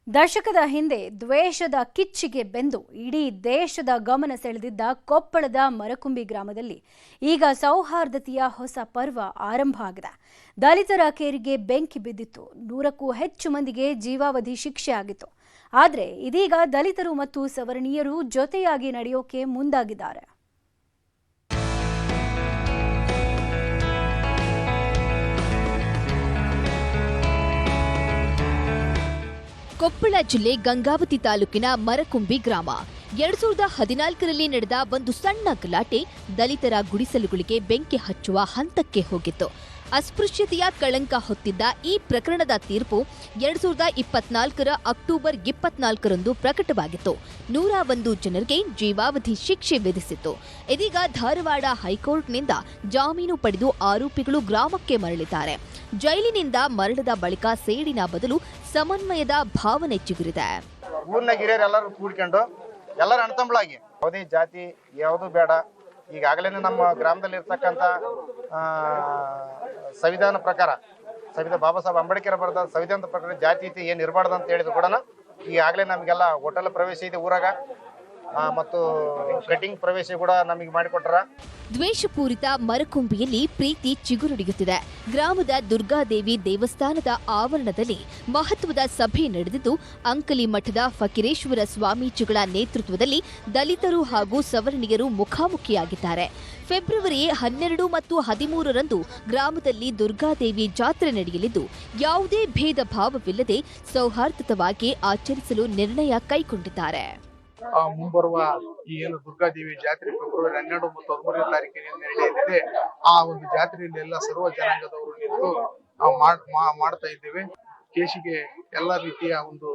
ದಶಕದ ಹಿಂದೆ ದ್ವೇಷದ ಕಿಚ್ಚಿಗೆ ಬೆಂದು ಇಡೀ ದೇಶದ ಗಮನ ಸೆಳೆದಿದ್ದ ಕೊಪ್ಪಳದ ಮರಕುಂಬಿ ಗ್ರಾಮದಲ್ಲಿ ಈಗ ಸೌಹಾರ್ದತೆಯ ಹೊಸ ಪರ್ವ ಆರಂಭ ಆಗಿದೆ. ದಲಿತರ ಕೇರಿಗೆ ಬೆಂಕಿ ಬಿದ್ದಿತ್ತು. 100ಕ್ಕೂ ಹೆಚ್ಚು ಮಂದಿಗೆ ಜೀವಾವಧಿ ಶಿಕ್ಷೆ ಆಗಿತ್ತು. ಆದರೆ ಇದೀಗ ದಲಿತರು ಮತ್ತು ಸವರ್ಣೀಯರು ಜೊತೆಯಾಗಿ ನಡೆಯೋಕೆ ಮುಂದಾಗಿದ್ದಾರೆ. ಕೊಪ್ಪಳ ಜಿಲ್ಲೆ ಗಂಗಾವತಿ ತಾಲೂಕಿನ ಮರಕುಂಬಿ ಗ್ರಾಮ 2014ರಲ್ಲಿ ನಡೆದ ಒಂದು ಸಣ್ಣ ಗಲಾಟೆ ದಲಿತರ ಗುಡಿಸಲುಗಳಿಗೆ ಬೆಂಕಿ ಹಚ್ಚುವ ಹಂತಕ್ಕೆ ಹೋಗಿತ್ತು. ಅಸ್ಪೃಶ್ಯತೆಯ ಕಳಂಕ ಹೊತ್ತಿದ್ದ ಈ ಪ್ರಕರಣದ ತೀರ್ಪು 2024ರ ಅಕ್ಟೋಬರ್ 24ರಂದು ಪ್ರಕಟವಾಗಿತ್ತು. 101 ಜನರಿಗೆ ಜೀವಾವಧಿ ಶಿಕ್ಷೆ ವಿಧಿಸಿತ್ತು. ಇದೀಗ ಧಾರವಾಡ ಹೈಕೋರ್ಟ್ನಿಂದ ಜಾಮೀನು ಪಡೆದು ಆರೋಪಿಗಳು ಗ್ರಾಮಕ್ಕೆ ಮರಳಿದ್ದಾರೆ. ಜೈಲಿನಿಂದ ಮರಳದ ಬಳಿಕ ಸೇಡಿನ ಬದಲು ಸಮನ್ವಯದ ಭಾವನೆ ಚಿಗುರಿದೆ. ಊರಿನ ಹಿರಿಯರೆಲ್ಲರೂ ಕೂಡ್ಕೊಂಡು ಎಲ್ಲರ ಅಣ್ತಂಬಳಾಗಿ ಯಾವುದೇ ಜಾತಿ ಯಾವುದು ಬೇಡ, ಈಗಾಗಲೇ ನಮ್ಮ ಗ್ರಾಮದಲ್ಲಿ ಇರ್ತಕ್ಕಂಥ ಸಂವಿಧಾನ ಪ್ರಕಾರ ಬಾಬಾ ಸಾಹೇಬ್ ಅಂಬೇಡ್ಕರ್ ಬರೆದ ಸಂವಿಧಾನದ ಪ್ರಕಾರ ಜಾತಿ ಏನು ಇರಬಾರ್ದು ಅಂತ ಹೇಳಿದ್ರು ಕೂಡ ಈಗಾಗಲೇ ನಮಗೆಲ್ಲ ಹೋಟೆಲ್ ಪ್ರವೇಶ ಇದೆ ಊರಾಗ ಮತ್ತು ಕಟಿಂಗ್ ಪ್ರವೇಶ ಕೂಡ ನಮಗೆ ಮಾಡಿಕೊಟ್ಟಾರ. ದ್ವೇಷಪೂರಿತ ಮರಕುಂಬಿಯಲ್ಲಿ ಪ್ರೀತಿ ಚಿಗುರುಡಿಯುತ್ತಿದೆ. ಗ್ರಾಮದ ದುರ್ಗಾದೇವಿ ದೇವಸ್ಥಾನದ ಆವರಣದಲ್ಲಿ ಮಹತ್ವದ ಸಭೆ ನಡೆದಿದ್ದು, ಅಂಕಲಿ ಮಠದ ಫಕೀರೇಶ್ವರ ಸ್ವಾಮೀಜಿಗಳ ನೇತೃತ್ವದಲ್ಲಿ ದಲಿತರು ಹಾಗೂ ಸವರ್ಣೀಯರು ಮುಖಾಮುಖಿಯಾಗಿದ್ದಾರೆ. ಫೆಬ್ರವರಿ 12 ಮತ್ತು 13ರಂದು ಗ್ರಾಮದಲ್ಲಿ ದುರ್ಗಾದೇವಿ ಜಾತ್ರೆ ನಡೆಯಲಿದ್ದು, ಯಾವುದೇ ಭೇದ ಭಾವವಿಲ್ಲದೆ ಸೌಹಾರ್ದತವಾಗಿ ಆಚರಿಸಲು ನಿರ್ಣಯ ಕೈಗೊಂಡಿದ್ದಾರೆ. ಮುಂಬರುವ ಈ ಏನು ದುರ್ಗಾದೇವಿ ಜಾತ್ರೆ ಫೆಬ್ರವರಿ 12 ಮತ್ತು 13ನೇ ತಾರೀಕಿನಲ್ಲಿ ನಡೆಯಲಿದೆ. ಆ ಒಂದು ಜಾತ್ರೆಯಲ್ಲಿ ಎಲ್ಲ ಸರ್ವ ಜನಾಂಗದವರು ನಿಂತು ಮಾಡ್ತಾ ಇದ್ದೇವೆ. ಕೇಶಿಗೆ ಎಲ್ಲ ರೀತಿಯ ಒಂದು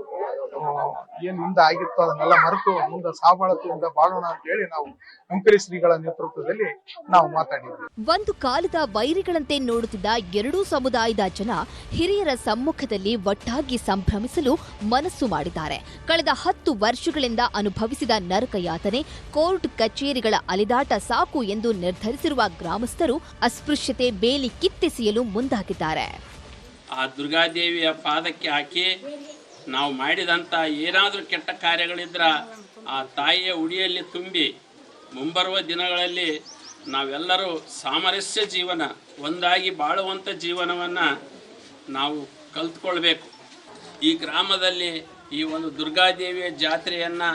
ಏನು ಹಿಂದೆ ಆಗಿತ್ತು ಅದನ್ನೆಲ್ಲ ಮರೆತು ಮುಂದೆ ಸಾಬಾಳತೆಯಿಂದ ಬಾಳೋಣ ಅಂತ ಹೇಳಿ ನಾವು ಅಂಕಲಿ ಶ್ರೀಗಳ ನೇತೃತ್ವದಲ್ಲಿ ನಾವು ಮಾತಾಡಿದ್ವಿ. ಒಂದು ಕಾಲದ ವೈರಿಗಳಂತೆ ನೋಡುತ್ತಿದ್ದ ಎರಡೂ ಸಮುದಾಯದ ಜನ ಹಿರಿಯರ ಸಮ್ಮುಖದಲ್ಲಿ ಒಟ್ಟಾಗಿ ಸಂಭ್ರಮಿಸಲು ಮನಸ್ಸು ಮಾಡಿದ್ದಾರೆ. ಕಳೆದ 10 ವರ್ಷಗಳಿಂದ ಅನುಭವಿಸಿದ ನರಕ ಯಾತನೆ, ಕೋರ್ಟ್ ಕಚೇರಿಗಳ ಅಲೆದಾಟ ಸಾಕು ಎಂದು ನಿರ್ಧರಿಸಿರುವ ಗ್ರಾಮಸ್ಥರು ಅಸ್ಪೃಶ್ಯತೆ ಬೇಲಿ ಕಿತ್ತೆಸೆಯಲು ಮುಂದಾಗಿದ್ದಾರೆ. ಆ ದುರ್ಗಾದೇವಿಯ ಪಾದಕ್ಕೆ ಹಾಕಿ ನಾವು ಮಾಡಿದಂಥ ಏನಾದರೂ ಕೆಟ್ಟ ಕಾರ್ಯಗಳಿದ್ರ ಆ ತಾಯಿಯ ಉಡಿಯಲ್ಲಿ ತುಂಬಿ ಮುಂಬರುವ ದಿನಗಳಲ್ಲಿ ನಾವೆಲ್ಲರೂ ಸಾಮರಸ್ಯ ಜೀವನ, ಒಂದಾಗಿ ಬಾಳುವಂಥ ಜೀವನವನ್ನು ನಾವು ಕಲ್ತ್ಕೊಳ್ಬೇಕು. ಈ ಗ್ರಾಮದಲ್ಲಿ ಈ ಒಂದು ದುರ್ಗಾದೇವಿಯ ಜಾತ್ರೆಯನ್ನು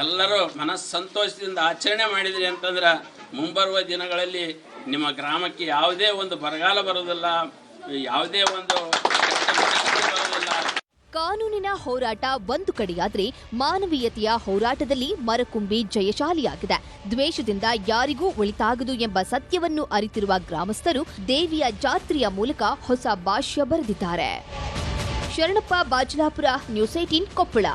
ಎಲ್ಲರೂ ಮನಸ್ಸಂತೋಷದಿಂದ ಆಚರಣೆ ಮಾಡಿದ್ರಿ ಅಂತಂದ್ರೆ ಮುಂಬರುವ ದಿನಗಳಲ್ಲಿ ನಿಮ್ಮ ಗ್ರಾಮಕ್ಕೆ ಯಾವುದೇ ಒಂದು ಬರಗಾಲ ಬರೋದಿಲ್ಲ, ಯಾವುದೇ ಒಂದು ಬರೋದಿಲ್ಲ. ಕಾನೂನಿನ ಹೋರಾಟ ಒಂದು ಕಡೆಯಾದ್ರೆ ಮಾನವೀಯತೆಯ ಹೋರಾಟದಲ್ಲಿ ಮರಕುಂಬಿ ಜಯಶಾಲಿಯಾಗಿದೆ. ದ್ವೇಷದಿಂದ ಯಾರಿಗೂ ಒಳಿತಾಗದು ಎಂಬ ಸತ್ಯವನ್ನು ಅರಿತಿರುವ ಗ್ರಾಮಸ್ಥರು ದೇವಿಯ ಜಾತ್ರೆಯ ಮೂಲಕ ಹೊಸ ಭಾಷ್ಯ ಬರೆದಿದ್ದಾರೆ. ಶರಣಪ್ಪ ಬಾಜಲಾಪುರ, ನ್ಯೂಸ್ 18 ಕೊಪ್ಪಳ.